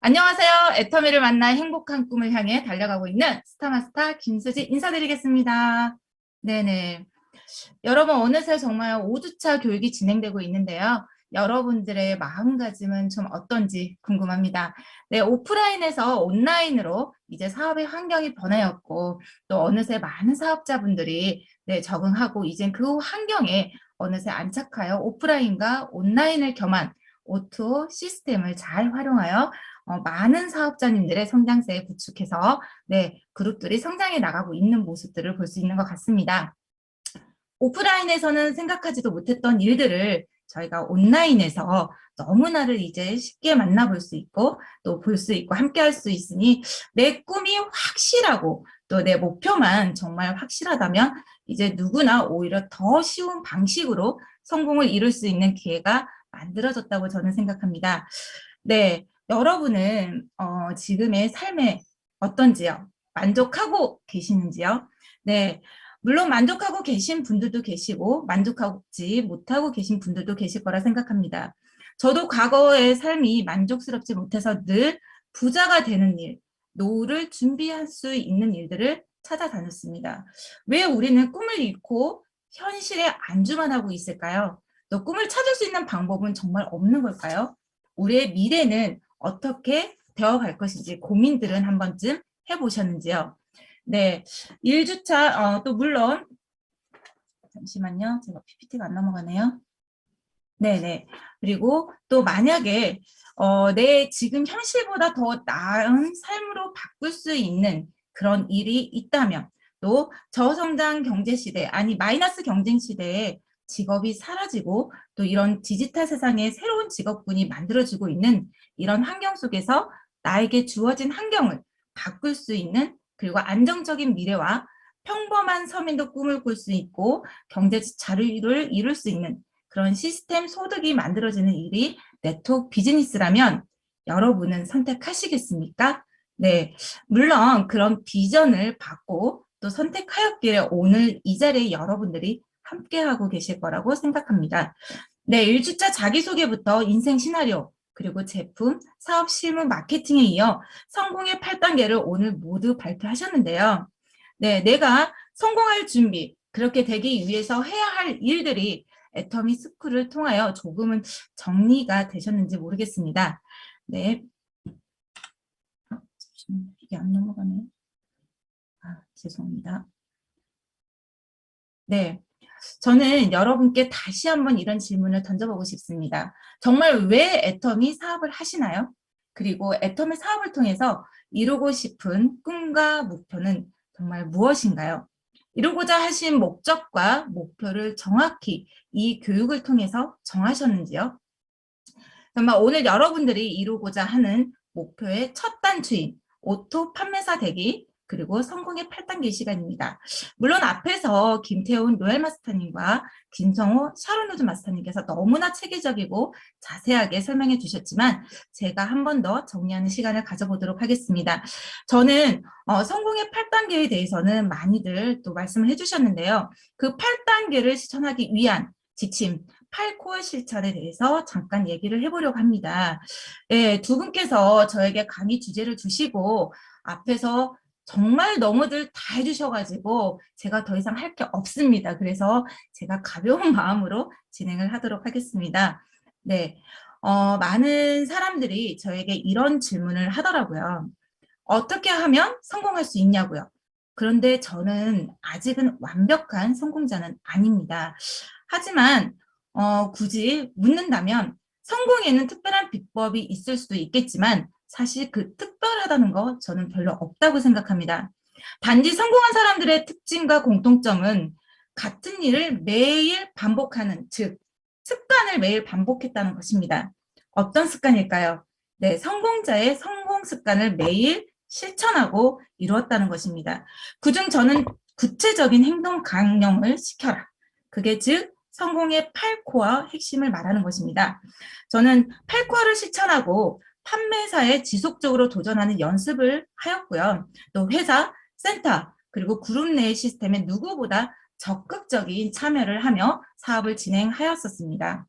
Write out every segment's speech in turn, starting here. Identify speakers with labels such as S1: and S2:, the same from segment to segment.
S1: 안녕하세요. 애터미를 만나 행복한 꿈을 향해 달려가고 있는 스타마스터 김수지 인사드리겠습니다. 네네. 여러분, 어느새 정말 5주차 교육이 진행되고 있는데요. 여러분들의 마음가짐은 좀 어떤지 궁금합니다. 네, 오프라인에서 온라인으로 이제 사업의 환경이 변화였고, 또 어느새 많은 사업자분들이 네, 적응하고, 이젠 그 환경에 어느새 안착하여 오프라인과 온라인을 겸한 O2O 시스템을 잘 활용하여 많은 사업자님들의 성장세에 부축해서 네, 그룹들이 성장해 나가고 있는 모습들을 볼 수 있는 것 같습니다. 오프라인에서는 생각하지도 못했던 일들을 저희가 온라인에서 너무나를 이제 쉽게 만나볼 수 있고 또 볼 수 있고 함께 할 수 있으니 내 꿈이 확실하고 또 내 목표만 정말 확실하다면 이제 누구나 오히려 더 쉬운 방식으로 성공을 이룰 수 있는 기회가 만들어졌다고 저는 생각합니다. 네, 여러분은 지금의 삶에 어떤지요? 만족하고 계시는지요? 네, 물론 만족하고 계신 분들도 계시고 만족하지 못하고 계신 분들도 계실 거라 생각합니다. 저도 과거의 삶이 만족스럽지 못해서 늘 부자가 되는 일, 노후를 준비할 수 있는 일들을 찾아다녔습니다. 왜 우리는 꿈을 잃고 현실에 안주만 하고 있을까요? 또 꿈을 찾을 수 있는 방법은 정말 없는 걸까요? 우리의 미래는 어떻게 되어갈 것인지 고민들은 한 번쯤 해보셨는지요? 네, 1주차 또 물론 잠시만요. 제가 PPT가 안 넘어가네요. 네네. 그리고 또 만약에 내 지금 현실보다 더 나은 삶으로 바꿀 수 있는 그런 일이 있다면 또 저성장 경제 시대 아니 마이너스 경쟁 시대에 직업이 사라지고 또 이런 디지털 세상에 새로운 직업군이 만들어지고 있는 이런 환경 속에서 나에게 주어진 환경을 바꿀 수 있는 그리고 안정적인 미래와 평범한 서민도 꿈을 꿀 수 있고 경제 자유를 이룰 수 있는 그런 시스템 소득이 만들어지는 일이 네트워크 비즈니스라면 여러분은 선택하시겠습니까? 네, 물론 그런 비전을 받고 또 선택하였기에 오늘 이 자리에 여러분들이 함께하고 계실 거라고 생각합니다. 네, 1주차 자기소개부터 인생 시나리오, 그리고 제품, 사업 실무 마케팅에 이어 성공의 8단계를 오늘 모두 발표하셨는데요. 네, 내가 성공할 준비, 그렇게 되기 위해서 해야 할 일들이 애터미 스쿨을 통하여 조금은 정리가 되셨는지 모르겠습니다. 네. 이게 안 넘어가네. 죄송합니다. 네. 저는 여러분께 다시 한번 이런 질문을 던져보고 싶습니다. 정말 왜 애터미 사업을 하시나요? 그리고 애터미 사업을 통해서 이루고 싶은 꿈과 목표는 정말 무엇인가요? 이루고자 하신 목적과 목표를 정확히 이 교육을 통해서 정하셨는지요? 정말 오늘 여러분들이 이루고자 하는 목표의 첫 단추인 오토 판매사 되기 그리고 성공의 8단계 시간입니다. 물론 앞에서 김태훈 로얄 마스터님과 김성호 샤론우즈 마스터님께서 너무나 체계적이고 자세하게 설명해 주셨지만 제가 한 번 더 정리하는 시간을 가져보도록 하겠습니다. 저는 성공의 8단계에 대해서는 많이들 또 말씀을 해주셨는데요. 그 8단계를 실천하기 위한 지침, 8코어 실천에 대해서 잠깐 얘기를 해보려고 합니다. 예, 두 분께서 저에게 강의 주제를 주시고 앞에서 정말 너무들 다 해주셔가지고 제가 더 이상 할 게 없습니다. 그래서 제가 가벼운 마음으로 진행을 하도록 하겠습니다. 네, 많은 사람들이 저에게 이런 질문을 하더라고요. 어떻게 하면 성공할 수 있냐고요. 그런데 저는 아직은 완벽한 성공자는 아닙니다. 하지만 굳이 묻는다면 성공에는 특별한 비법이 있을 수도 있겠지만 사실 그 특별하다는 거 저는 별로 없다고 생각합니다. 단지 성공한 사람들의 특징과 공통점은 같은 일을 매일 반복하는, 즉 습관을 매일 반복했다는 것입니다. 어떤 습관일까요? 네, 성공자의 성공 습관을 매일 실천하고 이루었다는 것입니다. 그중 저는 구체적인 행동 강령을 시켜라. 그게 즉 성공의 8코어 핵심을 말하는 것입니다. 저는 8코어를 실천하고 판매사에 지속적으로 도전하는 연습을 하였고요. 또 회사, 센터, 그리고 그룹 내 시스템에 누구보다 적극적인 참여를 하며 사업을 진행하였었습니다.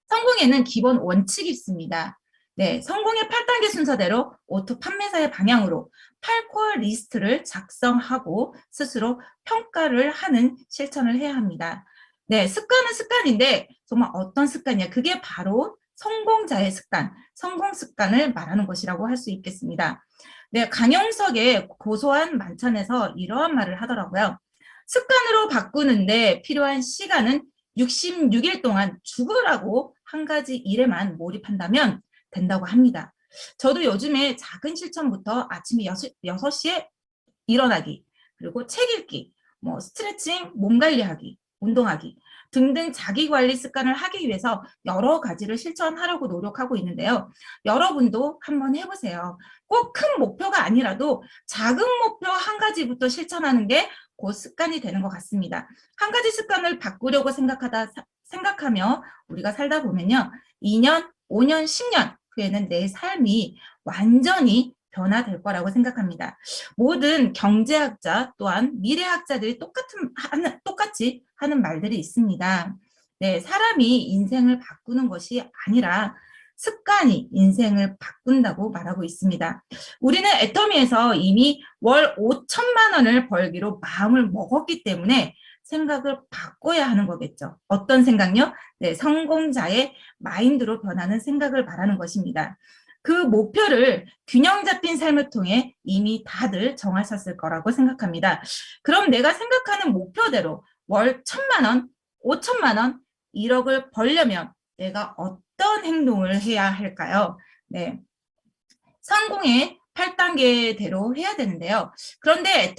S1: 성공에는 기본 원칙이 있습니다. 네, 성공의 8단계 순서대로 오토 판매사의 방향으로 8코어 리스트를 작성하고 스스로 평가를 하는 실천을 해야 합니다. 네, 습관은 습관인데 정말 어떤 습관이냐? 그게 바로 성공자의 습관, 성공 습관을 말하는 것이라고 할 수 있겠습니다. 네, 강용석의 고소한 만찬에서 이러한 말을 하더라고요. 습관으로 바꾸는데 필요한 시간은 66일 동안 죽으라고 한 가지 일에만 몰입한다면 된다고 합니다. 저도 요즘에 작은 실천부터 아침에 6시에 일어나기, 그리고 책 읽기, 뭐 스트레칭, 몸 관리하기, 운동하기 등등 자기 관리 습관을 하기 위해서 여러 가지를 실천하려고 노력하고 있는데요. 여러분도 한번 해보세요. 꼭 큰 목표가 아니라도 작은 목표 한 가지부터 실천하는 게 곧 습관이 되는 것 같습니다. 한 가지 습관을 바꾸려고 생각하며 우리가 살다 보면요. 2년, 5년, 10년 후에는 내 삶이 완전히 변화될 거라고 생각합니다. 모든 경제학자 또한 미래학자들이 똑같이 하는 말들이 있습니다. 네, 사람이 인생을 바꾸는 것이 아니라 습관이 인생을 바꾼다고 말하고 있습니다. 우리는 애터미에서 이미 월 5천만 원을 벌기로 마음을 먹었기 때문에 생각을 바꿔야 하는 거겠죠. 어떤 생각요? 네, 성공자의 마인드로 변하는 생각을 말하는 것입니다. 그 목표를 균형 잡힌 삶을 통해 이미 다들 정하셨을 거라고 생각합니다. 그럼 내가 생각하는 목표대로 월 1,000만 원, 5천만 원, 1억을 벌려면 내가 어떤 행동을 해야 할까요? 네, 성공의 8단계대로 해야 되는데요. 그런데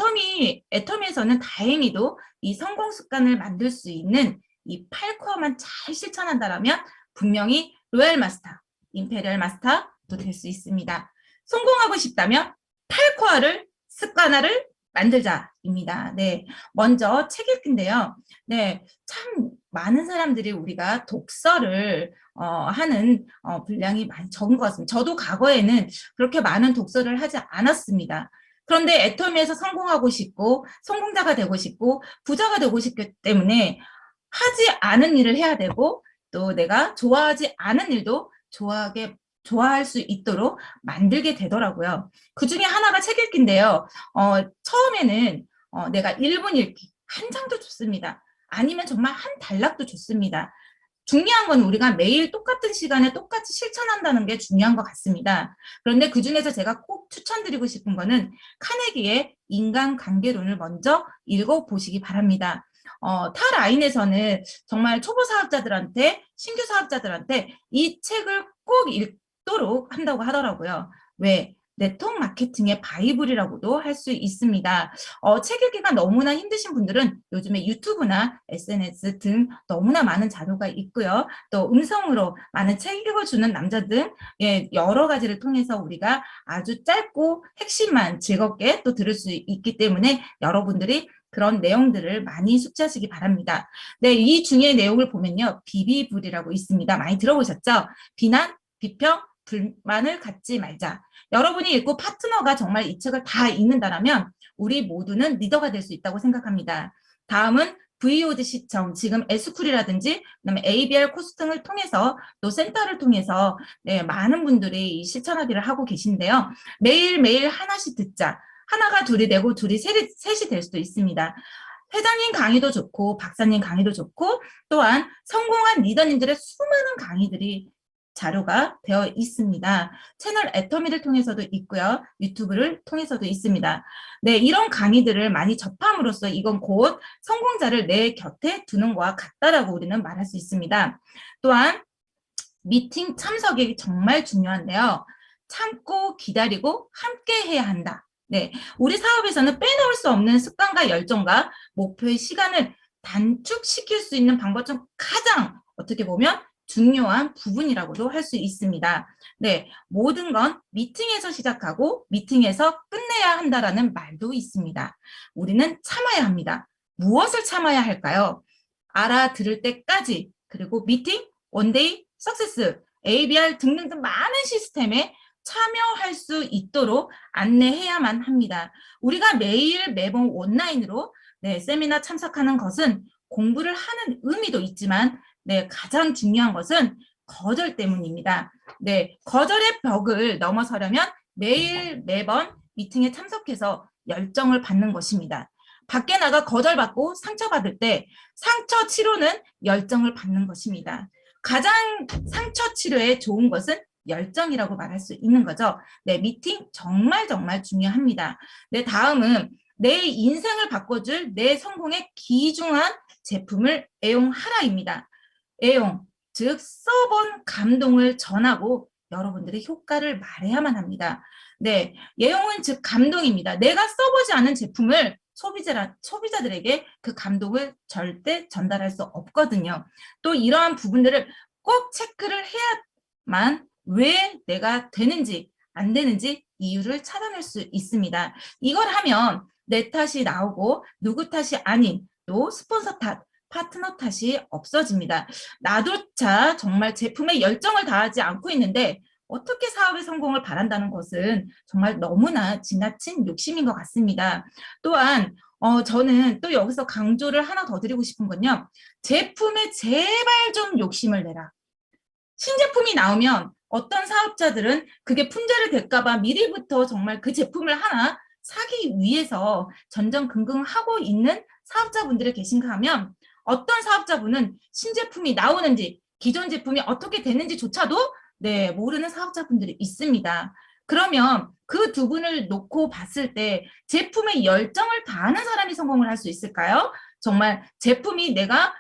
S1: 애터미에서는 다행히도 이 성공 습관을 만들 수 있는 이 8코어만 잘 실천한다면 분명히 로얄 마스터, 임페리얼 마스터도 될 수 있습니다. 성공하고 싶다면 8코어를 습관화를 만들자입니다. 네, 먼저 책 읽기인데요. 네, 참 많은 사람들이 우리가 독서를 하는 분량이 많이 적은 것 같습니다. 저도 과거에는 그렇게 많은 독서를 하지 않았습니다. 그런데 애터미에서 성공하고 싶고 성공자가 되고 싶고 부자가 되고 싶기 때문에 하지 않은 일을 해야 되고 또 내가 좋아하지 않은 일도 좋아할 수 있도록 만들게 되더라고요. 그 중에 하나가 책 읽기인데요. 처음에는 내가 1분 읽기 한 장도 좋습니다. 아니면 정말 한 단락도 좋습니다. 중요한 건 우리가 매일 똑같은 시간에 똑같이 실천한다는 게 중요한 것 같습니다. 그런데 그중에서 제가 꼭 추천드리고 싶은 거는 카네기의 인간관계론을 먼저 읽어보시기 바랍니다. 타 라인에서는 정말 초보 사업자들한테, 신규 사업자들한테 이 책을 꼭 읽도록 한다고 하더라고요. 왜? 네트워크 마케팅의 바이블이라고도 할 수 있습니다. 책 읽기가 너무나 힘드신 분들은 요즘에 유튜브나 SNS 등 너무나 많은 자료가 있고요. 또 음성으로 많은 책 읽어주는 남자 등 여러 가지를 통해서 우리가 아주 짧고 핵심만 즐겁게 또 들을 수 있기 때문에 여러분들이 그런 내용들을 많이 숙지하시기 바랍니다. 네, 이 중에 내용을 보면요. 비비불이라고 있습니다. 많이 들어보셨죠? 비난, 비평, 불만을 갖지 말자. 여러분이 읽고 파트너가 정말 이 책을 다 읽는다면 우리 모두는 리더가 될 수 있다고 생각합니다. 다음은 VOD 시청, 지금 에스쿨이라든지 그다음에 ABR 코스 등을 통해서 또 센터를 통해서 많은 분들이 실천하기를 하고 계신데요. 매일매일 하나씩 듣자. 하나가 둘이 되고 둘이 셋이 될 수도 있습니다. 회장님 강의도 좋고 박사님 강의도 좋고 또한 성공한 리더님들의 수많은 강의들이 자료가 되어 있습니다. 채널 애터미를 통해서도 있고요. 유튜브를 통해서도 있습니다. 네, 이런 강의들을 많이 접함으로써 이건 곧 성공자를 내 곁에 두는 것과 같다라고 우리는 말할 수 있습니다. 또한 미팅 참석이 정말 중요한데요. 참고 기다리고 함께 해야 한다. 네, 우리 사업에서는 빼놓을 수 없는 습관과 열정과 목표의 시간을 단축시킬 수 있는 방법 중 가장 어떻게 보면 중요한 부분이라고도 할 수 있습니다. 네, 모든 건 미팅에서 시작하고 미팅에서 끝내야 한다라는 말도 있습니다. 우리는 참아야 합니다. 무엇을 참아야 할까요? 알아들을 때까지, 그리고 미팅, 원데이, 석세스, ABR 등등 많은 시스템에 참여할 수 있도록 안내해야만 합니다. 우리가 매번 온라인으로 세미나 참석하는 것은 공부를 하는 의미도 있지만 가장 중요한 것은 거절 때문입니다. 네, 거절의 벽을 넘어서려면 매번 미팅에 참석해서 열정을 받는 것입니다. 밖에 나가 거절받고 상처받을 때 상처 치료는 열정을 받는 것입니다. 가장 상처 치료에 좋은 것은 열정이라고 말할 수 있는 거죠. 네, 미팅 정말 중요합니다. 네, 다음은 내 인생을 바꿔줄 내 성공에 귀중한 제품을 애용하라입니다. 애용, 즉 써본 감동을 전하고 여러분들의 효과를 말해야만 합니다. 네, 애용은 즉 감동입니다. 내가 써보지 않은 제품을 소비자들에게 그 감동을 절대 전달할 수 없거든요. 또 이러한 부분들을 꼭 체크를 해야만 왜 내가 되는지 안 되는지 이유를 찾아낼 수 있습니다. 이걸 하면 내 탓이 나오고 누구 탓이 아닌 또 스폰서 탓, 파트너 탓이 없어집니다. 나조차 정말 제품에 열정을 다하지 않고 있는데 어떻게 사업의 성공을 바란다는 것은 정말 너무나 지나친 욕심인 것 같습니다. 또한 저는 또 여기서 강조를 하나 더 드리고 싶은 건요. 제품에 제발 좀 욕심을 내라. 신제품이 나오면 어떤 사업자들은 그게 품절이 될까 봐 미리부터 정말 그 제품을 하나 사기 위해서 전전긍긍하고 있는 사업자분들이 계신가 하면 어떤 사업자분은 신제품이 나오는지 기존 제품이 어떻게 되는지조차도 네, 모르는 사업자분들이 있습니다. 그러면 그 두 분을 놓고 봤을 때 제품에 열정을 다하는 사람이 성공을 할 수 있을까요? 정말 제품이 내가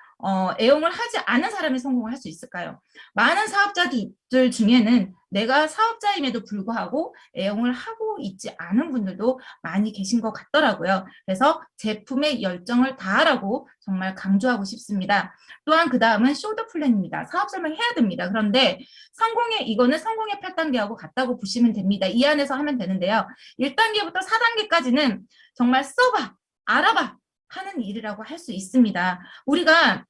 S1: 애용을 하지 않은 사람이 성공을 할 수 있을까요? 많은 사업자들 중에는 내가 사업자임에도 불구하고 애용을 하고 있지 않은 분들도 많이 계신 것 같더라고요. 그래서 제품에 열정을 다하라고 정말 강조하고 싶습니다. 또한 그 다음은 쇼더 플랜입니다. 사업 설명해야 됩니다. 그런데 이거는 성공의 8단계하고 같다고 보시면 됩니다. 이 안에서 하면 되는데요. 1단계부터 4단계까지는 정말 써봐, 알아봐 하는 일이라고 할 수 있습니다. 우리가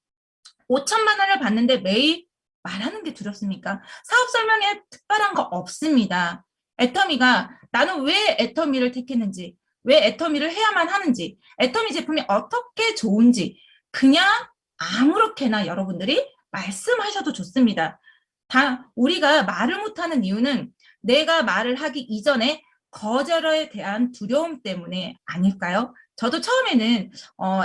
S1: 5천만 원을 받는데 매일 말하는 게 두렵습니까? 사업 설명에 특별한 거 없습니다. 애터미가 나는 왜 애터미를 택했는지, 왜 애터미를 해야만 하는지, 애터미 제품이 어떻게 좋은지 그냥 아무렇게나 여러분들이 말씀하셔도 좋습니다. 우리가 말을 못하는 이유는 내가 말을 하기 이전에 거절에 대한 두려움 때문에 아닐까요? 저도 처음에는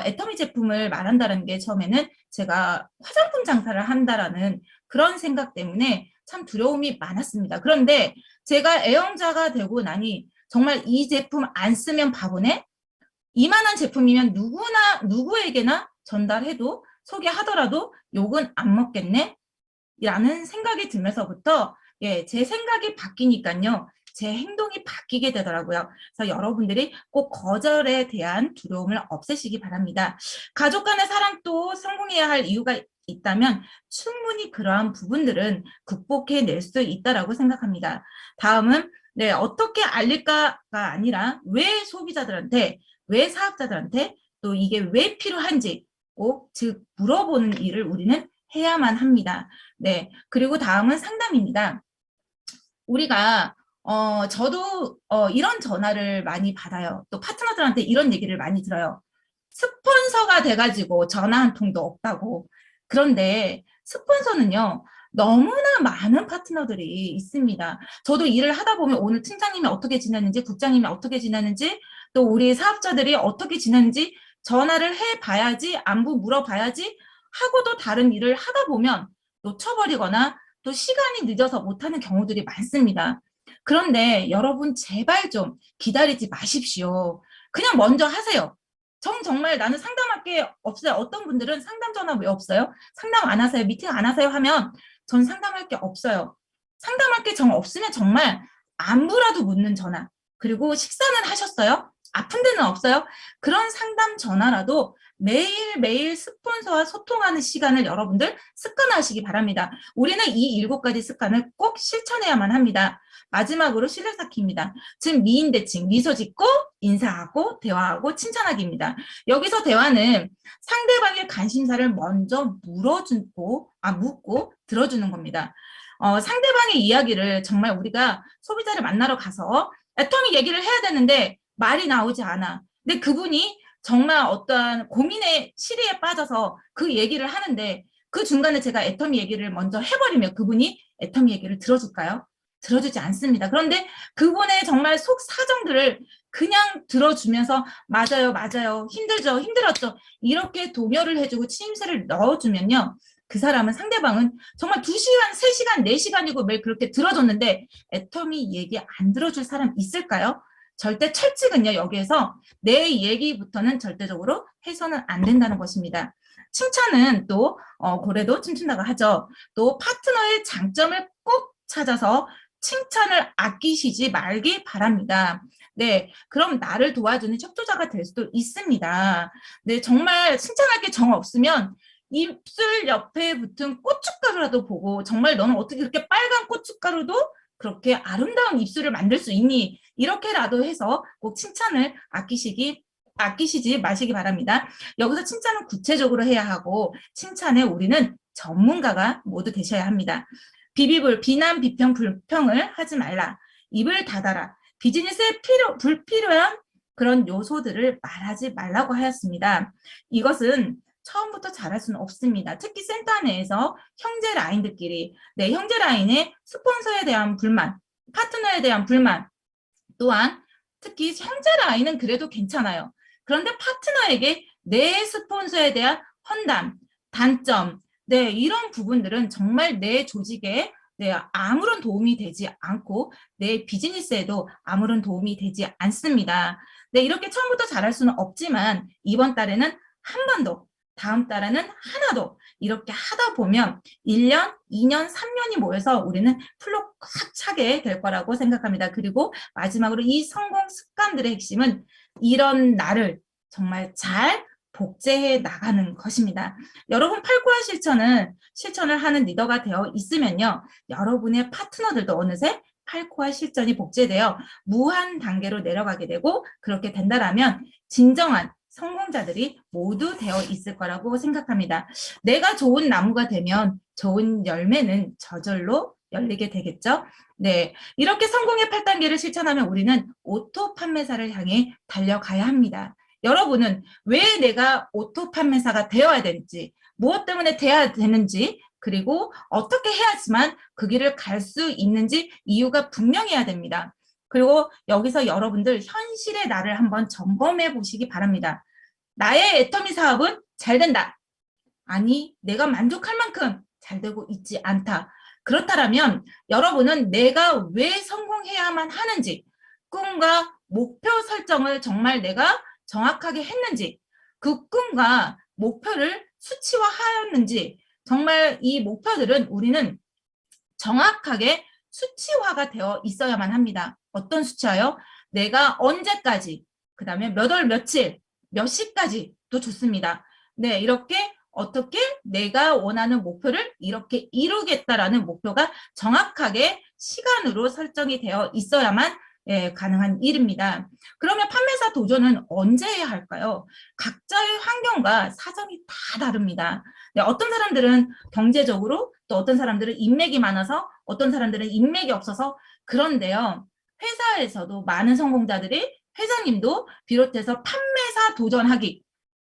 S1: 애터미 제품을 말한다는 게 처음에는 제가 화장품 장사를 한다라는 그런 생각 때문에 참 두려움이 많았습니다. 그런데 제가 애용자가 되고 나니 정말 이 제품 안 쓰면 바보네? 이만한 제품이면 누구에게나 전달해도 소개하더라도 욕은 안 먹겠네? 라는 생각이 들면서부터 제 생각이 바뀌니까요. 제 행동이 바뀌게 되더라고요. 그래서 여러분들이 꼭 거절에 대한 두려움을 없애시기 바랍니다. 가족 간의 사랑도 성공해야 할 이유가 있다면 충분히 그러한 부분들은 극복해낼 수 있다고 생각합니다. 다음은 어떻게 알릴까가 아니라 왜 소비자들한테, 왜 사업자들한테 또 이게 왜 필요한지 꼭 즉 물어보는 일을 우리는 해야만 합니다. 네, 그리고 다음은 상담입니다. 우리가 저도 이런 전화를 많이 받아요. 또 파트너들한테 이런 얘기를 많이 들어요. 스폰서가 돼가지고 전화 한 통도 없다고. 그런데 스폰서는요. 너무나 많은 파트너들이 있습니다. 저도 일을 하다 보면 오늘 팀장님이 어떻게 지내는지, 국장님이 어떻게 지내는지, 또 우리 사업자들이 어떻게 지내는지 전화를 해봐야지, 안부 물어봐야지 하고도 다른 일을 하다 보면 놓쳐버리거나 또 시간이 늦어서 못하는 경우들이 많습니다. 그런데 여러분 제발 좀 기다리지 마십시오. 그냥 먼저 하세요. 정말 나는 상담할 게 없어요. 어떤 분들은 상담 전화 왜 없어요? 상담 안 하세요? 미팅 안 하세요? 하면 전 상담할 게 없어요. 상담할 게 없으면 정말 안부라도 묻는 전화. 그리고 식사는 하셨어요? 아픈 데는 없어요? 그런 상담 전화라도 매일매일 스폰서와 소통하는 시간을 여러분들 습관화하시기 바랍니다. 우리는 이 7가지 습관을 꼭 실천해야만 합니다. 마지막으로 신뢰 쌓기입니다. 즉 미인 대칭, 미소 짓고 인사하고 대화하고 칭찬하기입니다. 여기서 대화는 상대방의 관심사를 먼저 묻고 들어주는 겁니다. 상대방의 이야기를 정말 우리가 소비자를 만나러 가서 애터미 얘기를 해야 되는데 말이 나오지 않아. 근데 그분이 정말 어떠한 고민의 시리에 빠져서 그 얘기를 하는데 그 중간에 제가 애터미 얘기를 먼저 해버리면 그분이 애터미 얘기를 들어줄까요? 들어주지 않습니다. 그런데 그분의 정말 속 사정들을 그냥 들어주면서 맞아요, 맞아요, 힘들죠, 힘들었죠. 이렇게 동요를 해주고 침새를 넣어주면요. 그 사람은 상대방은 정말 2시간, 3시간, 4시간이고 매일 그렇게 들어줬는데 애터미 얘기 안 들어줄 사람 있을까요? 절대 철칙은요. 여기에서 내 얘기부터는 절대적으로 해서는 안 된다는 것입니다. 칭찬은 또 고래도 춤춘다고 하죠. 또 파트너의 장점을 꼭 찾아서 칭찬을 아끼시지 말기 바랍니다. 네, 그럼 나를 도와주는 협조자가 될 수도 있습니다. 네, 정말 칭찬할 게 정 없으면 입술 옆에 붙은 고춧가루라도 보고 정말 너는 어떻게 그렇게 빨간 고춧가루도 그렇게 아름다운 입술을 만들 수 있니? 이렇게라도 해서 꼭 칭찬을 아끼시지 마시기 바랍니다. 여기서 칭찬은 구체적으로 해야 하고 칭찬에 우리는 전문가가 모두 되셔야 합니다. 비난, 비평, 불평을 하지 말라. 입을 닫아라. 비즈니스에 불필요한 그런 요소들을 말하지 말라고 하였습니다. 이것은 처음부터 잘할 수는 없습니다. 특히 센터 내에서 형제 라인들끼리 형제 라인의 스폰서에 대한 불만, 파트너에 대한 불만, 또한 특히 형제 라인은 그래도 괜찮아요. 그런데 파트너에게 내 스폰서에 대한 헌담, 단점, 이런 부분들은 정말 내 조직에 아무런 도움이 되지 않고 내 비즈니스에도 아무런 도움이 되지 않습니다. 이렇게 처음부터 잘할 수는 없지만 이번 달에는 한 번 더, 다음 달에는 하나 더 이렇게 하다 보면 1년, 2년, 3년이 모여서 우리는 풀로 꽉 차게 될 거라고 생각합니다. 그리고 마지막으로 이 성공 습관들의 핵심은 이런 나를 정말 잘 복제해 나가는 것입니다. 여러분 8코어 실천을 하는 리더가 되어 있으면요. 여러분의 파트너들도 어느새 8코어 실전이 복제되어 무한 단계로 내려가게 되고 그렇게 된다라면 진정한 성공자들이 모두 되어 있을 거라고 생각합니다. 내가 좋은 나무가 되면 좋은 열매는 저절로 열리게 되겠죠. 네, 이렇게 성공의 8단계를 실천하면 우리는 오토 판매사를 향해 달려가야 합니다. 여러분은 왜 내가 오토 판매사가 되어야 되는지, 무엇 때문에 돼야 되는지, 그리고 어떻게 해야지만 그 길을 갈 수 있는지 이유가 분명해야 됩니다. 그리고 여기서 여러분들 현실의 나를 한번 점검해 보시기 바랍니다. 나의 애터미 사업은 잘 된다. 아니, 내가 만족할 만큼 잘 되고 있지 않다. 그렇다면 여러분은 내가 왜 성공해야만 하는지, 꿈과 목표 설정을 정말 내가 정확하게 했는지, 그 꿈과 목표를 수치화하였는지, 정말 이 목표들은 우리는 정확하게 수치화가 되어 있어야만 합니다. 어떤 수치화요? 내가 언제까지, 그 다음에 몇 월 며칠, 몇 시까지도 좋습니다. 네, 이렇게 어떻게 내가 원하는 목표를 이렇게 이루겠다라는 목표가 정확하게 시간으로 설정이 되어 있어야만 가능한 일입니다. 그러면 판매사 도전은 언제 해야 할까요? 각자의 환경과 사정이 다 다릅니다. 네, 어떤 사람들은 경제적으로 또 어떤 사람들은 인맥이 많아서 어떤 사람들은 인맥이 없어서 그런데요. 회사에서도 많은 성공자들이 회장님도 비롯해서 판매사 도전하기,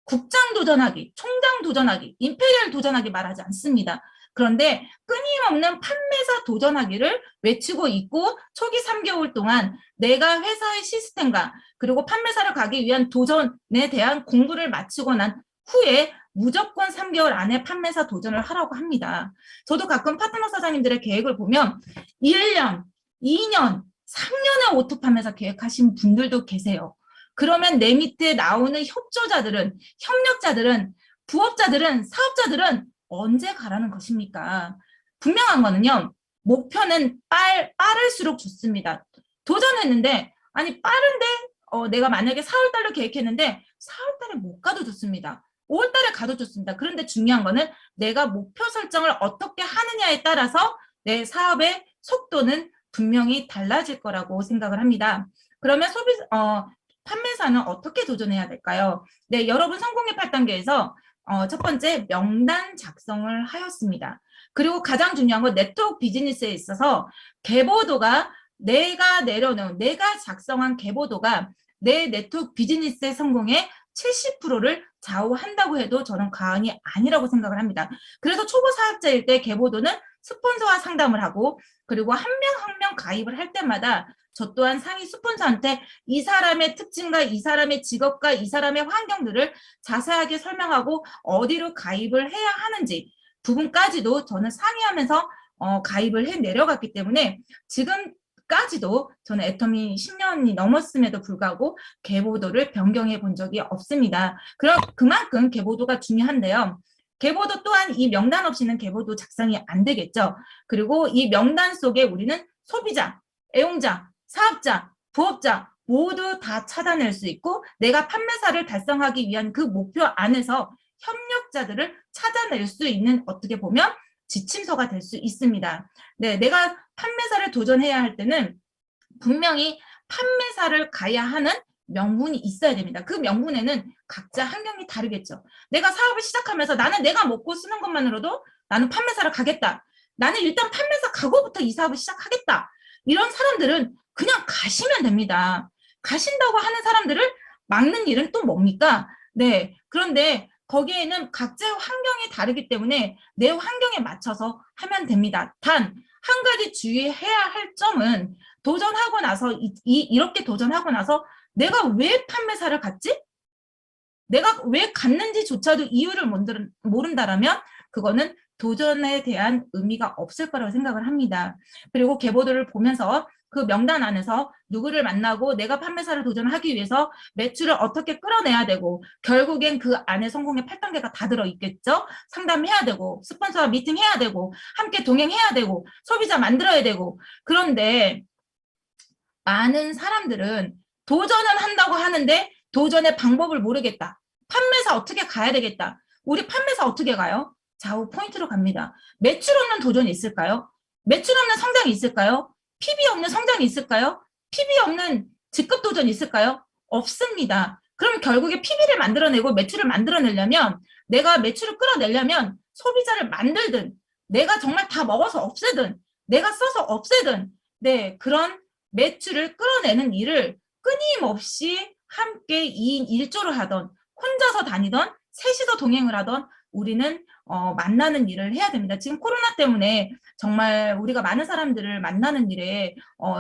S1: 국장 도전하기, 총장 도전하기, 임페리얼 도전하기 말하지 않습니다. 그런데 끊임없는 판매사 도전하기를 외치고 있고 초기 3개월 동안 내가 회사의 시스템과 그리고 판매사를 가기 위한 도전에 대한 공부를 마치고 난 후에 무조건 3개월 안에 판매사 도전을 하라고 합니다. 저도 가끔 파트너 사장님들의 계획을 보면 1년, 2년, 3년의 오토 판매사 계획하신 분들도 계세요. 그러면 내 밑에 나오는 협조자들은, 협력자들은, 부업자들은, 사업자들은 언제 가라는 것입니까? 분명한 거는요. 목표는 빠를수록 좋습니다. 도전했는데 아니 빠른데 내가 만약에 4월달로 계획했는데 4월달에 못 가도 좋습니다. 5월달에 가도 좋습니다. 그런데 중요한 거는 내가 목표 설정을 어떻게 하느냐에 따라서 내 사업의 속도는 분명히 달라질 거라고 생각을 합니다. 그러면 판매사는 어떻게 도전해야 될까요? 네, 여러분 성공의 8단계에서 첫 번째 명단 작성을 하였습니다. 그리고 가장 중요한 건 네트워크 비즈니스에 있어서 계보도가 내가 작성한 계보도가 내 네트워크 비즈니스의 성공에 70%를 좌우한다고 해도 저는 과언이 아니라고 생각을 합니다. 그래서 초보 사업자일 때 계보도는 스폰서와 상담을 하고 그리고 한 명 한 명 가입을 할 때마다 저 또한 상위 스폰서한테 이 사람의 특징과 이 사람의 직업과 이 사람의 환경들을 자세하게 설명하고 어디로 가입을 해야 하는지 부분까지도 저는 상의하면서 가입을 해 내려갔기 때문에 지금까지도 저는 애터미 10년이 넘었음에도 불구하고 계보도를 변경해 본 적이 없습니다. 그럼 그만큼 계보도가 중요한데요. 계보도 또한 이 명단 없이는 계보도 작성이 안 되겠죠. 그리고 이 명단 속에 우리는 소비자, 애용자, 사업자, 부업자 모두 다 찾아낼 수 있고 내가 판매사를 달성하기 위한 그 목표 안에서 협력자들을 찾아낼 수 있는 어떻게 보면 지침서가 될 수 있습니다. 네, 내가 판매사를 도전해야 할 때는 분명히 판매사를 가야 하는 명분이 있어야 됩니다. 그 명분에는 각자 환경이 다르겠죠. 내가 사업을 시작하면서 나는 내가 먹고 쓰는 것만으로도 나는 판매사를 가겠다. 나는 일단 판매사 가고부터 이 사업을 시작하겠다. 이런 사람들은 그냥 가시면 됩니다. 가신다고 하는 사람들을 막는 일은 또 뭡니까? 네. 그런데 거기에는 각자의 환경이 다르기 때문에 내 환경에 맞춰서 하면 됩니다. 단, 한 가지 주의해야 할 점은 도전하고 나서, 이렇게 도전하고 나서 내가 왜 판매사를 갔지? 내가 왜 갔는지조차도 이유를 모른다라면 그거는 도전에 대한 의미가 없을 거라고 생각을 합니다. 그리고 계보도를 보면서 그 명단 안에서 누구를 만나고 내가 판매사를 도전하기 위해서 매출을 어떻게 끌어내야 되고 결국엔 그 안에 성공의 8단계가 다 들어있겠죠. 상담해야 되고 스폰서와 미팅해야 되고 함께 동행해야 되고 소비자 만들어야 되고 그런데 많은 사람들은 도전은 한다고 하는데 도전의 방법을 모르겠다. 판매사 어떻게 가야 되겠다. 우리 판매사 어떻게 가요? 좌우 포인트로 갑니다. 매출 없는 도전이 있을까요? 매출 없는 성장이 있을까요? PB 없는 성장이 있을까요? PB 없는 직급 도전이 있을까요? 없습니다. 그럼 결국에 PB를 만들어내고 매출을 만들어내려면 내가 매출을 끌어내려면 소비자를 만들든 내가 정말 다 먹어서 없애든 내가 써서 없애든 네 그런 매출을 끌어내는 일을 끊임없이 함께 2인 1조를 하던 혼자서 다니던 셋이서 동행을 하던 우리는 만나는 일을 해야 됩니다. 지금 코로나 때문에 정말 우리가 많은 사람들을 만나는 일에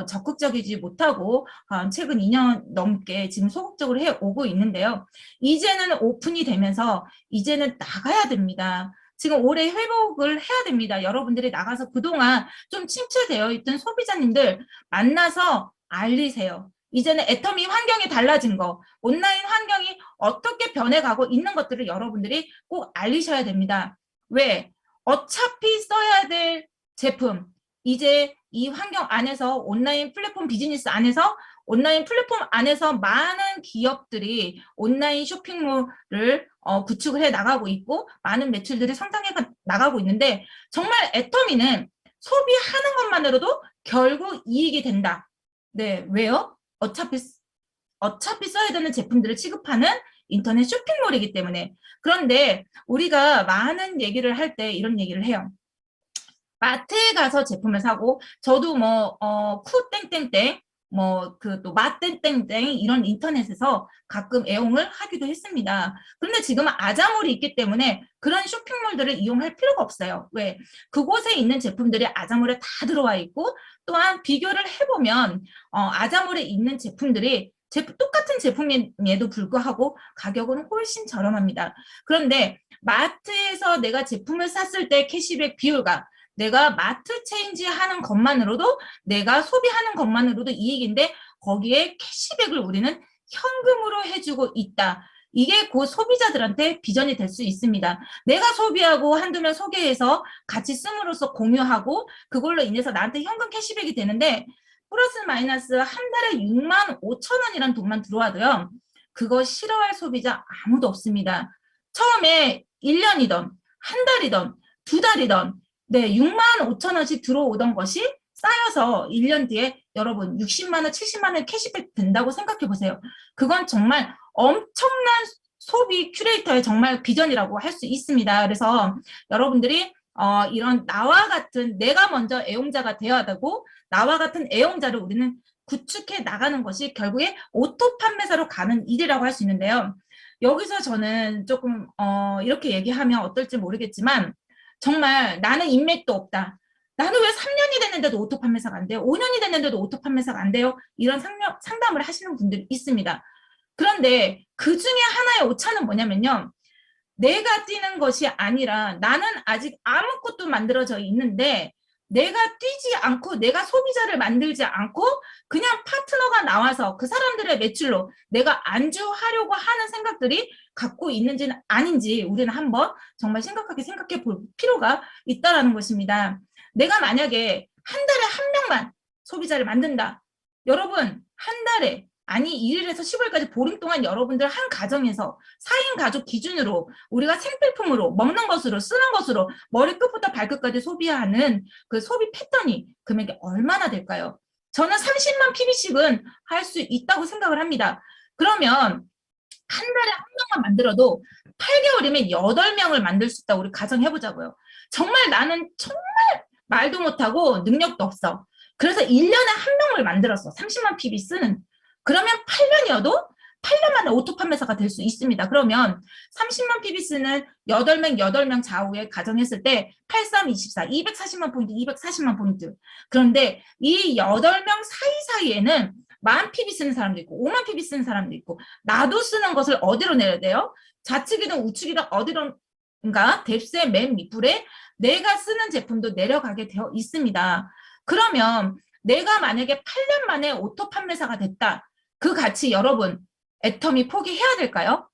S1: 적극적이지 못하고 최근 2년 넘게 지금 소극적으로 해오고 있는데요. 이제는 오픈이 되면서 이제는 나가야 됩니다. 지금 올해 회복을 해야 됩니다. 여러분들이 나가서 그동안 좀 침체되어 있던 소비자님들 만나서 알리세요. 이제는 애터미 환경이 달라진 거, 온라인 환경이 어떻게 변해가고 있는 것들을 여러분들이 꼭 알리셔야 됩니다. 왜? 어차피 써야 될 제품, 이제 이 환경 안에서 온라인 플랫폼 비즈니스 안에서 온라인 플랫폼 안에서 많은 기업들이 온라인 쇼핑몰을 구축을 해 나가고 있고 많은 매출들이 성장해 나가고 있는데 정말 애터미는 소비하는 것만으로도 결국 이익이 된다. 네, 왜요? 어차피 써야 되는 제품들을 취급하는 인터넷 쇼핑몰이기 때문에. 그런데 우리가 많은 얘기를 할 때 이런 얘기를 해요. 마트에 가서 제품을 사고 저도 쿠 땡땡땡 또 맛땡땡땡 이런 인터넷에서 가끔 애용을 하기도 했습니다. 그런데 지금은 아자몰이 있기 때문에 그런 쇼핑몰들을 이용할 필요가 없어요. 왜? 그곳에 있는 제품들이 아자몰에 다 들어와 있고 또한 비교를 해보면 아자몰에 있는 제품들이 똑같은 제품임에도 불구하고 가격은 훨씬 저렴합니다. 그런데 마트에서 내가 제품을 샀을 때 캐시백 비율과 내가 마트 체인지 하는 것만으로도 내가 소비하는 것만으로도 이익인데 거기에 캐시백을 우리는 현금으로 해주고 있다. 이게 곧 소비자들한테 비전이 될 수 있습니다. 내가 소비하고 한두 명 소개해서 같이 씀으로써 공유하고 그걸로 인해서 나한테 현금 캐시백이 되는데 플러스 마이너스 한 달에 6만 5천 원이란 돈만 들어와도요. 그거 싫어할 소비자 아무도 없습니다. 처음에 1년이던 한 달이던 두 달이던 네, 6만 5천 원씩 들어오던 것이 쌓여서 1년 뒤에 여러분 60만 원, 70만 원 캐시백 된다고 생각해 보세요. 그건 정말 엄청난 소비 큐레이터의 정말 비전이라고 할 수 있습니다. 그래서 여러분들이 이런 나와 같은 내가 먼저 애용자가 되어야 되고 나와 같은 애용자를 우리는 구축해 나가는 것이 결국에 오토 판매사로 가는 일이라고 할 수 있는데요. 여기서 저는 조금 이렇게 얘기하면 어떨지 모르겠지만 정말 나는 인맥도 없다. 나는 왜 3년이 됐는데도 오토 판매사가 안 돼요? 5년이 됐는데도 오토 판매사가 안 돼요? 이런 상담을 하시는 분들이 있습니다. 그런데 그 중에 하나의 오차는 뭐냐면요. 내가 뛰는 것이 아니라 나는 아직 아무것도 만들어져 있는데 내가 뛰지 않고 내가 소비자를 만들지 않고 그냥 파트너가 나와서 그 사람들의 매출로 내가 안주하려고 하는 생각들이 갖고 있는지는 아닌지 우리는 한번 정말 심각하게 생각해 볼 필요가 있다는 것입니다. 내가 만약에 한 달에 한 명만 소비자를 만든다. 여러분 한 달에 아니 1일에서 15일까지 보름 동안 여러분들 한 가정에서 4인 가족 기준으로 우리가 생필품으로 먹는 것으로 쓰는 것으로 머리끝부터 발끝까지 소비하는 그 소비 패턴이 금액이 얼마나 될까요? 저는 30만 PB씩은 할 수 있다고 생각을 합니다. 그러면 한 달에 한 명만 만들어도 8개월이면 8명을 만들 수 있다고 우리 가정해보자고요. 정말 나는 정말 말도 못하고 능력도 없어. 그래서 1년에 한 명을 만들었어. 30만 PB 쓰는. 그러면 8년이어도 8년 만에 오토 판매사가 될 수 있습니다. 그러면 30만 PBS는 8명, 8명 좌우에 가정했을 때 8, 3, 24, 240만 포인트, 240만 포인트. 그런데 이 8명 사이사이에는 만 PB 쓰는 사람도 있고 5만 PB 쓰는 사람도 있고 나도 쓰는 것을 어디로 내야 돼요? 좌측이든 우측이든 어디론가 뎁스의 맨 밑불에 내가 쓰는 제품도 내려가게 되어 있습니다. 그러면 내가 만약에 8년 만에 오토 판매사가 됐다. 그 가치 여러분 애터미 포기해야 될까요?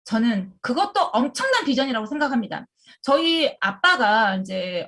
S1: 저는 그것도 엄청난 비전이라고 생각합니다. 저희 아빠가 이제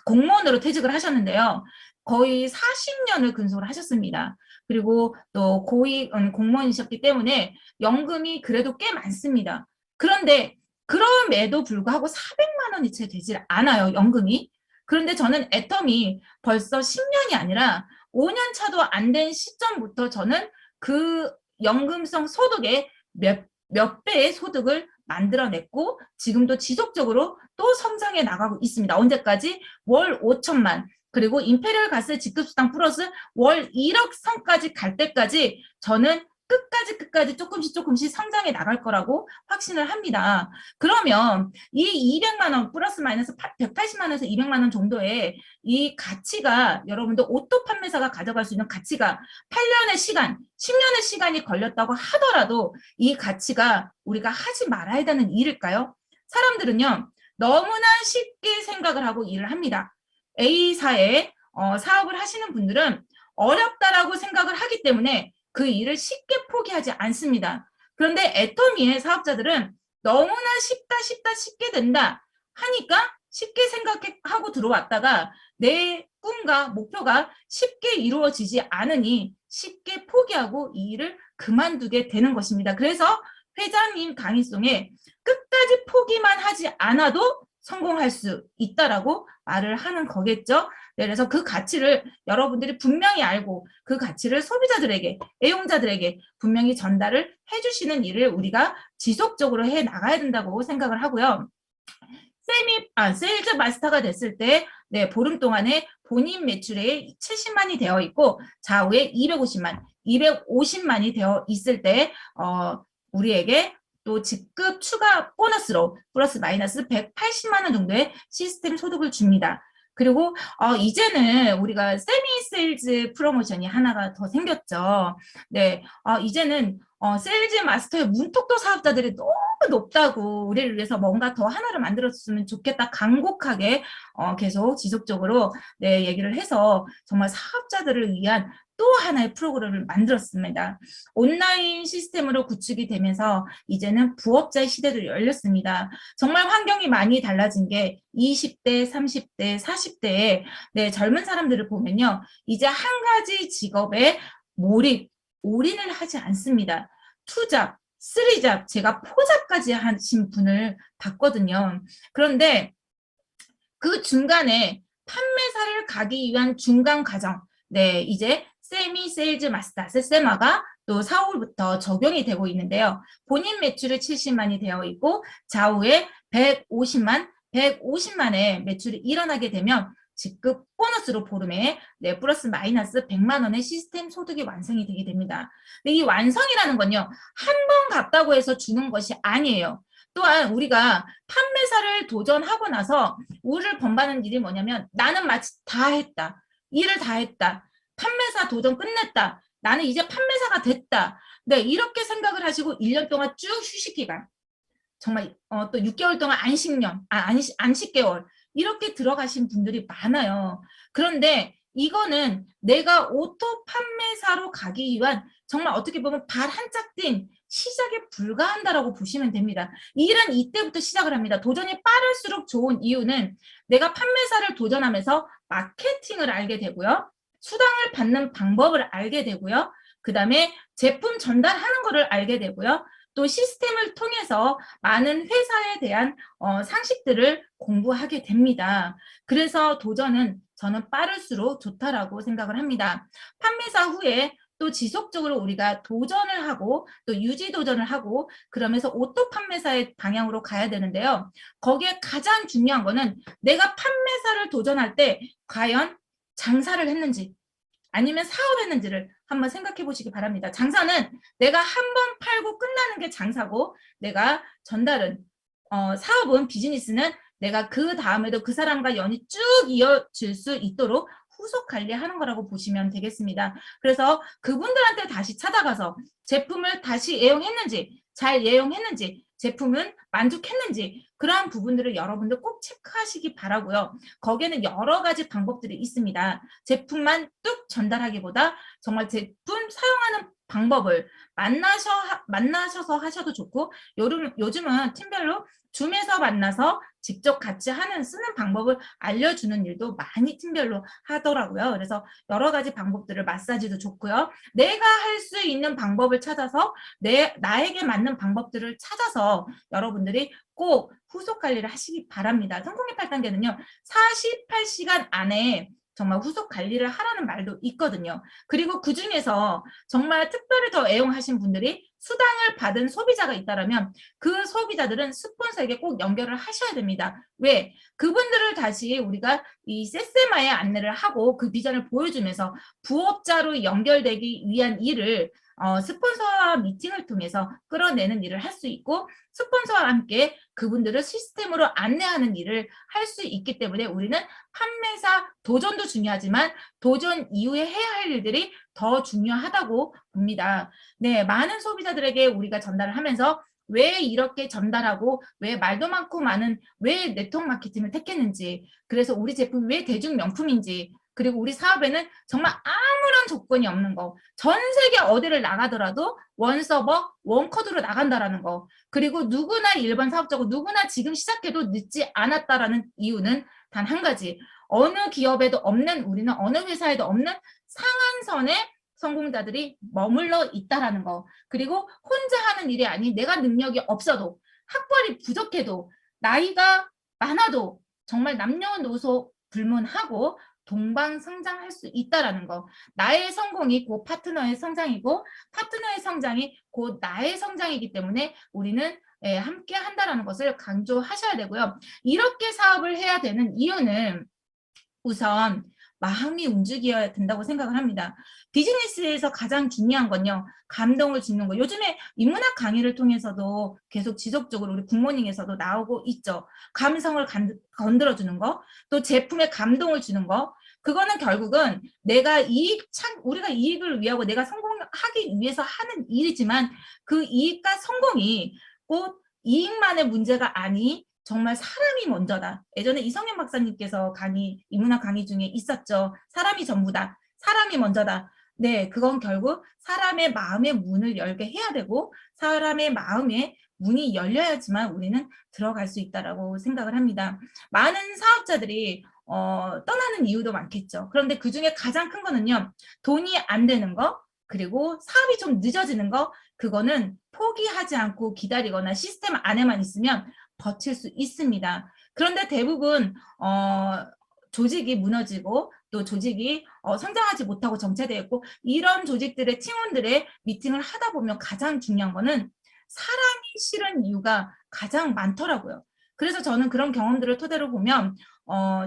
S1: 공무원으로 퇴직을 하셨는데요. 거의 40년을 근속을 하셨습니다. 그리고 또 고위 공무원이셨기 때문에 연금이 그래도 꽤 많습니다. 그런데 그럼에도 불구하고 400만 원이 채 되질 않아요. 연금이. 그런데 저는 애터미 벌써 10년이 아니라 5년 차도 안 된 시점부터 저는 그 연금성 소득의 몇 배의 소득을 만들어냈고 지금도 지속적으로 또 성장해 나가고 있습니다. 언제까지? 월 5천만 그리고 임페리얼 가스 직급수당 플러스 월 1억 선까지 갈 때까지 저는 끝까지 조금씩 성장해 나갈 거라고 확신을 합니다. 그러면 이 200만 원 플러스 마이너스 180만 원에서 200만 원 정도의 이 가치가 여러분들 오토 판매사가 가져갈 수 있는 가치가 8년의 시간, 10년의 시간이 걸렸다고 하더라도 이 가치가 우리가 하지 말아야 되는 일일까요? 사람들은요. 너무나 쉽게 생각을 하고 일을 합니다. A사에 사업을 하시는 분들은 어렵다라고 생각을 하기 때문에 그 일을 쉽게 포기하지 않습니다. 그런데 애터미의 사업자들은 너무나 쉽게 된다 하니까 쉽게 생각하고 들어왔다가 내 꿈과 목표가 쉽게 이루어지지 않으니 쉽게 포기하고 이 일을 그만두게 되는 것입니다. 그래서 회장님 강의송에 끝까지 포기만 하지 않아도 성공할 수 있다라고 말을 하는 거겠죠. 네, 그래서 그 가치를 여러분들이 분명히 알고 그 가치를 소비자들에게, 애용자들에게 분명히 전달을 해주시는 일을 우리가 지속적으로 해 나가야 된다고 생각을 하고요. 세일즈 마스터가 됐을 때, 네, 보름 동안에 본인 매출에 70만이 되어 있고, 좌우에 250만이 되어 있을 때, 우리에게 또 직급 추가 보너스로 플러스 마이너스 180만 원 정도의 시스템 소득을 줍니다. 그리고 이제는 우리가 세미 세일즈 프로모션이 하나가 더 생겼죠. 네, 이제는 세일즈 마스터의 문턱도 사업자들이 너무 높다고 우리를 위해서 뭔가 더 하나를 만들었으면 좋겠다 간곡하게 계속 지속적으로 네, 얘기를 해서 정말 사업자들을 위한 또 하나의 프로그램을 만들었습니다. 온라인 시스템으로 구축이 되면서 이제는 부업자의 시대도 열렸습니다. 정말 환경이 많이 달라진 게 20대, 30대, 40대에 네, 젊은 사람들을 보면요. 이제 한 가지 직업에 올인을 하지 않습니다. 투잡, 쓰리잡, 제가 포잡까지 하신 분을 봤거든요. 그런데 그 중간에 판매사를 가기 위한 중간 과정, 네, 이제 세미 세일즈 마스터, 세세마가 또 4월부터 적용이 되고 있는데요. 본인 매출이 70만이 되어 있고 좌우에 150만의 매출이 일어나게 되면 직급 보너스로 보름에 네, 플러스 마이너스 100만 원의 시스템 소득이 완성이 되게 됩니다. 근데 이 완성이라는 건요. 한 번 갔다고 해서 주는 것이 아니에요. 또한 우리가 판매사를 도전하고 나서 우리를 번받는 일이 뭐냐면 나는 마치 다 했다. 일을 다 했다. 판매사 도전 끝냈다. 나는 이제 판매사가 됐다. 네, 이렇게 생각을 하시고 1년 동안 쭉 휴식기간 정말 또 6개월 동안 안식개월 이렇게 들어가신 분들이 많아요. 그런데 이거는 내가 오토 판매사로 가기 위한 정말 어떻게 보면 발 한짝 뛴 시작에 불과한다라고 보시면 됩니다. 일은 이때부터 시작을 합니다. 도전이 빠를수록 좋은 이유는 내가 판매사를 도전하면서 마케팅을 알게 되고요. 수당을 받는 방법을 알게 되고요. 그 다음에 제품 전달하는 것을 알게 되고요. 또 시스템을 통해서 많은 회사에 대한 상식들을 공부하게 됩니다. 그래서 도전은 저는 빠를수록 좋다라고 생각을 합니다. 판매사 후에 또 지속적으로 우리가 도전을 하고 또 유지 도전을 하고 그러면서 오토 판매사의 방향으로 가야 되는데요. 거기에 가장 중요한 거는 내가 판매사를 도전할 때 과연 장사를 했는지 아니면 사업했는지를 한번 생각해 보시기 바랍니다. 장사는 내가 한 번 팔고 끝나는 게 장사고 내가 전달은 사업은 비즈니스는 내가 그 다음에도 그 사람과 연이 쭉 이어질 수 있도록 후속 관리하는 거라고 보시면 되겠습니다. 그래서 그분들한테 다시 찾아가서 제품을 다시 애용했는지 잘 애용했는지 제품은 만족했는지 그러한 부분들을 여러분들 꼭 체크하시기 바라고요. 거기에는 여러 가지 방법들이 있습니다. 제품만 뚝 전달하기보다 정말 제품 사용하는 방법을 만나셔서 하셔도 좋고 요즘은 팀별로 줌에서 만나서 직접 같이 쓰는 방법을 알려주는 일도 많이 팀별로 하더라고요. 그래서 여러 가지 방법들을 마사지도 좋고요. 내가 할 수 있는 방법을 찾아서 나에게 맞는 방법들을 찾아서 여러분들이 꼭 후속 관리를 하시기 바랍니다. 성공의 8단계는요. 48시간 안에 정말 후속 관리를 하라는 말도 있거든요. 그리고 그중에서 정말 특별히 더 애용하신 분들이 수당을 받은 소비자가 있다면 그 소비자들은 스폰서에게 꼭 연결을 하셔야 됩니다. 왜? 그분들을 다시 우리가 이 세세마에 안내를 하고 그 비전을 보여주면서 부업자로 연결되기 위한 일을 스폰서와 미팅을 통해서 끌어내는 일을 할 수 있고 스폰서와 함께 그분들을 시스템으로 안내하는 일을 할 수 있기 때문에 우리는 판매사 도전도 중요하지만 도전 이후에 해야 할 일들이 더 중요하다고 봅니다. 네, 많은 소비자들에게 우리가 전달을 하면서 왜 이렇게 전달하고 왜 말도 많고 많은 왜 네트워크 마케팅을 택했는지 그래서 우리 제품이 왜 대중 명품인지 그리고 우리 사업에는 정말 아무런 조건이 없는 거. 전 세계 어디를 나가더라도 원 서버, 원 코드로 나간다라는 거. 그리고 누구나 일반 사업자고 누구나 지금 시작해도 늦지 않았다라는 이유는 단 한 가지. 어느 기업에도 없는 우리는 어느 회사에도 없는 상한선에 성공자들이 머물러 있다라는 거. 그리고 혼자 하는 일이 아닌 내가 능력이 없어도 학벌이 부족해도 나이가 많아도 정말 남녀노소 불문하고 동방성장할 수 있다라는 거. 나의 성공이 곧 파트너의 성장이고 파트너의 성장이 곧 나의 성장이기 때문에 우리는 함께 한다라는 것을 강조하셔야 되고요. 이렇게 사업을 해야 되는 이유는 우선 마음이 움직여야 된다고 생각을 합니다. 비즈니스에서 가장 중요한 건요. 감동을 주는 거. 요즘에 인문학 강의를 통해서도 계속 지속적으로 우리 굿모닝에서도 나오고 있죠. 감성을 건드려주는 거. 또 제품에 감동을 주는 거. 그거는 결국은 우리가 이익을 위하고 내가 성공하기 위해서 하는 일이지만 그 이익과 성공이 꼭 이익만의 문제가 아니 정말 사람이 먼저다. 예전에 이성현 박사님께서 인문학 강의 중에 있었죠. 사람이 전부다. 사람이 먼저다. 네, 그건 결국 사람의 마음의 문을 열게 해야 되고 사람의 마음에 문이 열려야지만 우리는 들어갈 수 있다라고 생각을 합니다. 많은 사업자들이 떠나는 이유도 많겠죠. 그런데 그중에 가장 큰 거는요. 돈이 안 되는 거 그리고 사업이 좀 늦어지는 거 그거는 포기하지 않고 기다리거나 시스템 안에만 있으면 버틸 수 있습니다. 그런데 대부분 조직이 무너지고 또 조직이 성장하지 못하고 정체되어 있고 이런 조직들의 팀원들의 미팅을 하다 보면 가장 중요한 거는 사람이 싫은 이유가 가장 많더라고요. 그래서 저는 그런 경험들을 토대로 보면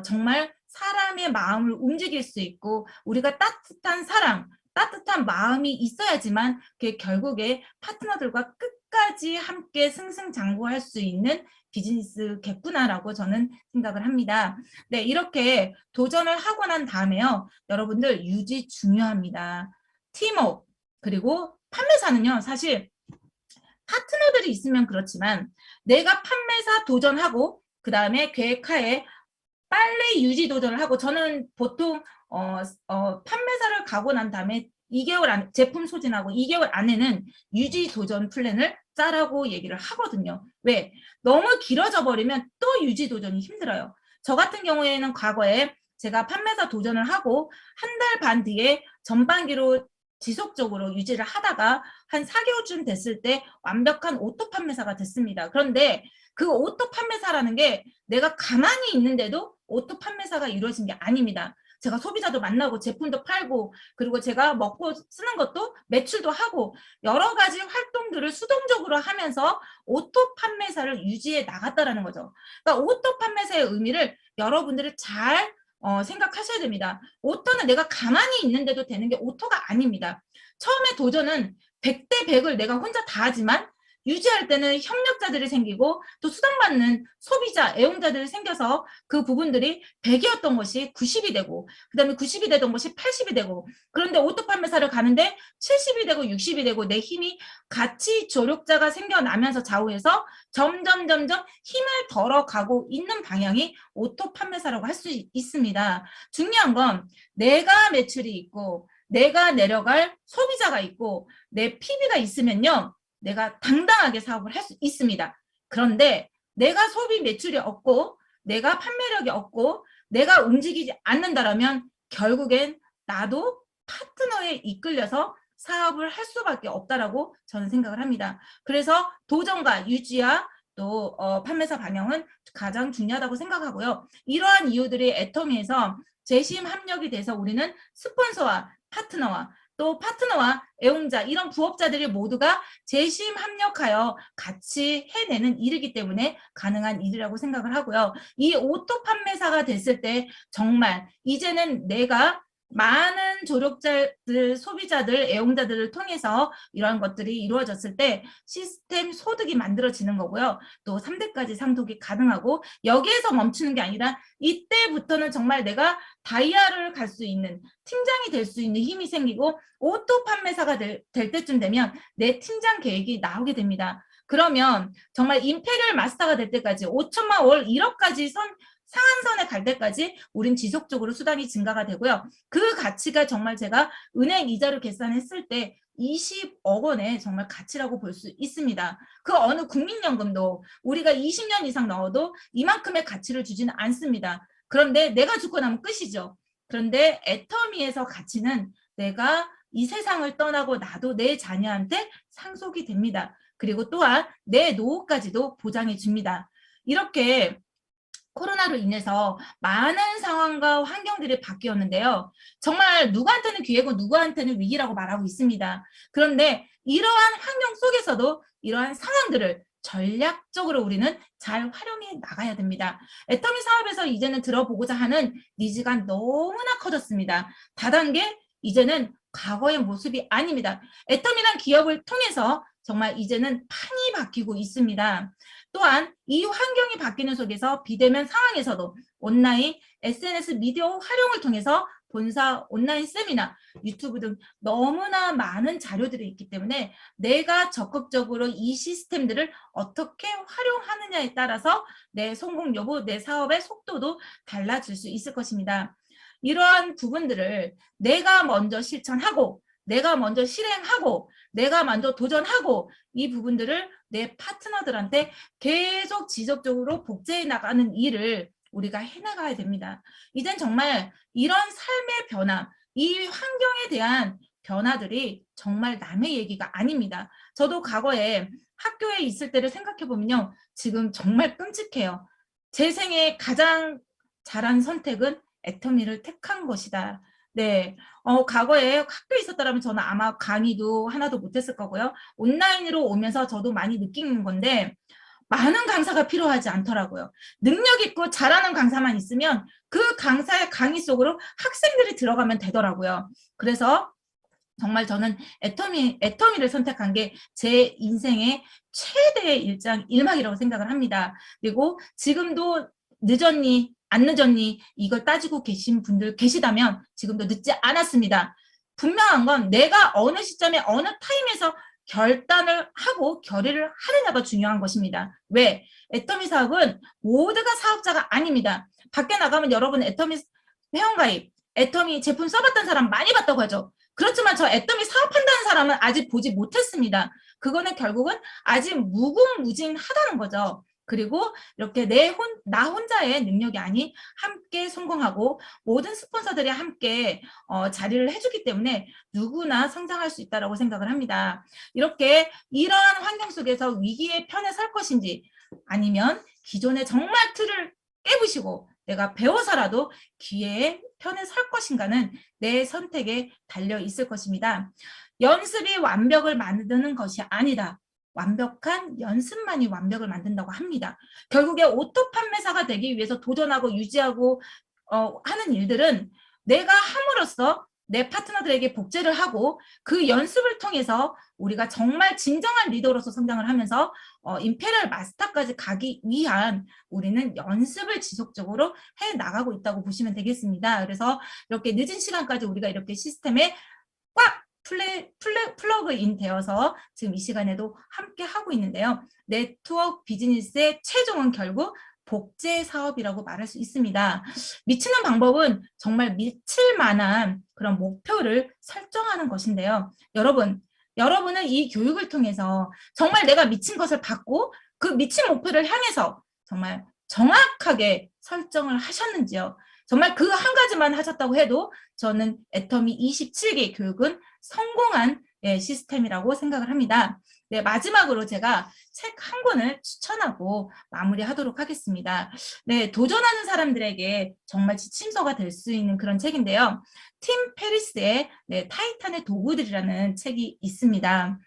S1: 정말 사람의 마음을 움직일 수 있고 우리가 따뜻한 사랑, 따뜻한 마음이 있어야지만 그게 결국에 파트너들과 끝까지 함께 승승장구할 수 있는 비즈니스겠구나라고 저는 생각을 합니다. 네, 이렇게 도전을 하고 난 다음에요. 여러분들 유지 중요합니다. 팀워크 그리고 판매사는요. 사실 파트너들이 있으면 그렇지만 내가 판매사 도전하고 그 다음에 계획하에 빨리 유지 도전을 하고 저는 보통 판매사를 가고 난 다음에 2개월 안 제품 소진하고 2개월 안에는 유지 도전 플랜을 짜라고 얘기를 하거든요. 왜? 너무 길어져 버리면 또 유지 도전이 힘들어요. 저 같은 경우에는 과거에 제가 판매사 도전을 하고 한 달 반 뒤에 전반기로 지속적으로 유지를 하다가 한 4개월쯤 됐을 때 완벽한 오토 판매사가 됐습니다. 그런데 그 오토 판매사라는 게 내가 가만히 있는데도 오토 판매사가 이루어진 게 아닙니다. 제가 소비자도 만나고 제품도 팔고 그리고 제가 먹고 쓰는 것도 매출도 하고 여러 가지 활동들을 수동적으로 하면서 오토 판매사를 유지해 나갔다라는 거죠. 그러니까 오토 판매사의 의미를 여러분들이 잘 생각하셔야 됩니다. 오토는 내가 가만히 있는데도 되는 게 오토가 아닙니다. 처음에 도전은 100대 100을 내가 혼자 다 하지만 유지할 때는 협력자들이 생기고 또 수당받는 소비자, 애용자들이 생겨서 그 부분들이 100이었던 것이 90이 되고 그다음에 90이 되던 것이 80이 되고 그런데 오토 판매사를 가는데 70이 되고 60이 되고 내 힘이 같이 조력자가 생겨나면서 좌우해서 점점 힘을 덜어가고 있는 방향이 오토 판매사라고 할 수 있습니다. 중요한 건 내가 매출이 있고 내가 내려갈 소비자가 있고 내 PB가 있으면요. 내가 당당하게 사업을 할 수 있습니다. 그런데 내가 소비 매출이 없고 내가 판매력이 없고 내가 움직이지 않는다라면 결국엔 나도 파트너에 이끌려서 사업을 할 수밖에 없다라고 저는 생각을 합니다. 그래서 도전과 유지와 또 판매사 방향은 가장 중요하다고 생각하고요. 이러한 이유들이 애터미에서 재심 합력이 돼서 우리는 스폰서와 파트너와 또 파트너와 애용자 이런 부업자들이 모두가 재심 합력하여 같이 해내는 일이기 때문에 가능한 일이라고 생각을 하고요. 이 오토 판매사가 됐을 때 정말 이제는 내가 많은 조력자들, 소비자들, 애용자들을 통해서 이러한 것들이 이루어졌을 때 시스템 소득이 만들어지는 거고요. 또 3대까지 상속이 가능하고 여기에서 멈추는 게 아니라 이때부터는 정말 내가 다이아를 갈 수 있는 팀장이 될 수 있는 힘이 생기고 오토 판매사가 될 때쯤 되면 내 팀장 계획이 나오게 됩니다. 그러면 정말 임페리얼 마스터가 될 때까지 5천만 월 1억까지 상한선에 갈 때까지 우린 지속적으로 수당이 증가가 되고요. 그 가치가 정말 제가 은행 이자를 계산했을 때 20억 원의 정말 가치라고 볼 수 있습니다. 그 어느 국민연금도 우리가 20년 이상 넣어도 이만큼의 가치를 주지는 않습니다. 그런데 내가 죽고 나면 끝이죠. 그런데 애터미에서 가치는 내가 이 세상을 떠나고 나도 내 자녀한테 상속이 됩니다. 그리고 또한 내 노후까지도 보장해 줍니다. 이렇게 코로나로 인해서 많은 상황과 환경들이 바뀌었는데요. 정말 누구한테는 기회고 누구한테는 위기라고 말하고 있습니다. 그런데 이러한 환경 속에서도 이러한 상황들을 전략적으로 우리는 잘 활용해 나가야 됩니다. 애터미 사업에서 이제는 들어보고자 하는 니즈가 너무나 커졌습니다. 다단계 이제는 과거의 모습이 아닙니다. 애터미란 기업을 통해서 정말 이제는 판이 바뀌고 있습니다. 또한 이 환경이 바뀌는 속에서 비대면 상황에서도 온라인, SNS 미디어 활용을 통해서 본사 온라인 세미나, 유튜브 등 너무나 많은 자료들이 있기 때문에 내가 적극적으로 이 시스템들을 어떻게 활용하느냐에 따라서 내 성공 여부, 내 사업의 속도도 달라질 수 있을 것입니다. 이러한 부분들을 내가 먼저 실천하고 내가 먼저 실행하고 내가 먼저 도전하고 이 부분들을 내 파트너들한테 계속 지속적으로 복제해 나가는 일을 우리가 해나가야 됩니다. 이젠 정말 이런 삶의 변화, 이 환경에 대한 변화들이 정말 남의 얘기가 아닙니다. 저도 과거에 학교에 있을 때를 생각해 보면요. 지금 정말 끔찍해요. 제 생에 가장 잘한 선택은 애터미를 택한 것이다. 네, 과거에 학교에 있었더라면 저는 아마 강의도 하나도 못했을 거고요. 온라인으로 오면서 저도 많이 느끼는 건데 많은 강사가 필요하지 않더라고요. 능력 있고 잘하는 강사만 있으면 그 강사의 강의 속으로 학생들이 들어가면 되더라고요. 그래서 정말 저는 애터미를 선택한 게 제 인생의 최대의 일막이라고 생각을 합니다. 그리고 지금도 늦었니 안 늦었니 이걸 따지고 계신 분들 계시다면 지금도 늦지 않았습니다. 분명한 건 내가 어느 시점에 어느 타임에서 결단을 하고 결의를 하느냐가 중요한 것입니다. 왜? 애터미 사업은 모두가 사업자가 아닙니다. 밖에 나가면 여러분 애터미 회원가입, 애터미 제품 써봤던 사람 많이 봤다고 하죠. 그렇지만 저 애터미 사업한다는 사람은 아직 보지 못했습니다. 그거는 결국은 아직 무궁무진하다는 거죠. 그리고 이렇게 나 혼자의 능력이 아닌 함께 성공하고 모든 스폰서들이 함께 자리를 해주기 때문에 누구나 성장할 수 있다고 생각을 합니다. 이렇게 이러한 환경 속에서 위기의 편에 설 것인지 아니면 기존의 정말 틀을 깨부시고 내가 배워서라도 기회의 편에 설 것인가는 내 선택에 달려 있을 것입니다. 연습이 완벽을 만드는 것이 아니다. 완벽한 연습만이 완벽을 만든다고 합니다. 결국에 오토 판매사가 되기 위해서 도전하고 유지하고 하는 일들은 내가 함으로써 내 파트너들에게 복제를 하고 그 연습을 통해서 우리가 정말 진정한 리더로서 성장을 하면서 임페리얼 마스터까지 가기 위한 우리는 연습을 지속적으로 해 나가고 있다고 보시면 되겠습니다. 그래서 이렇게 늦은 시간까지 우리가 이렇게 시스템에 꽉 플러그인 되어서 지금 이 시간에도 함께 하고 있는데요. 네트워크 비즈니스의 최종은 결국 복제 사업이라고 말할 수 있습니다. 미치는 방법은 정말 미칠 만한 그런 목표를 설정하는 것인데요. 여러분은 이 교육을 통해서 정말 내가 미친 것을 받고 그 미친 목표를 향해서 정말 정확하게 설정을 하셨는지요? 정말 그 한 가지만 하셨다고 해도 저는 애터미 27기 교육은 성공한 시스템이라고 생각을 합니다. 네, 마지막으로 제가 책 한 권을 추천하고 마무리하도록 하겠습니다. 네, 도전하는 사람들에게 정말 지침서가 될 수 있는 그런 책인데요. 팀 페리스의 타이탄의 도구들이라는 책이 있습니다.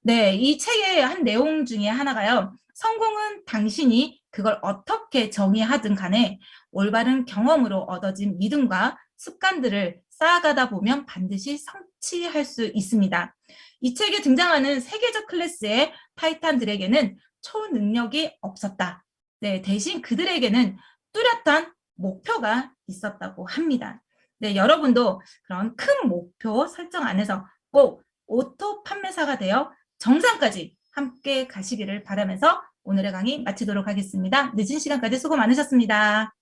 S1: 네, 이 책의 한 내용 중에 하나가요. 성공은 당신이 그걸 어떻게 정의하든 간에 올바른 경험으로 얻어진 믿음과 습관들을 쌓아가다 보면 반드시 성취할 수 있습니다. 이 책에 등장하는 세계적 클래스의 타이탄들에게는 초능력이 없었다. 네, 대신 그들에게는 뚜렷한 목표가 있었다고 합니다. 네, 여러분도 그런 큰 목표 설정 안에서 꼭 오토 판매사가 되어 정상까지 함께 가시기를 바라면서 오늘의 강의 마치도록 하겠습니다. 늦은 시간까지 수고 많으셨습니다.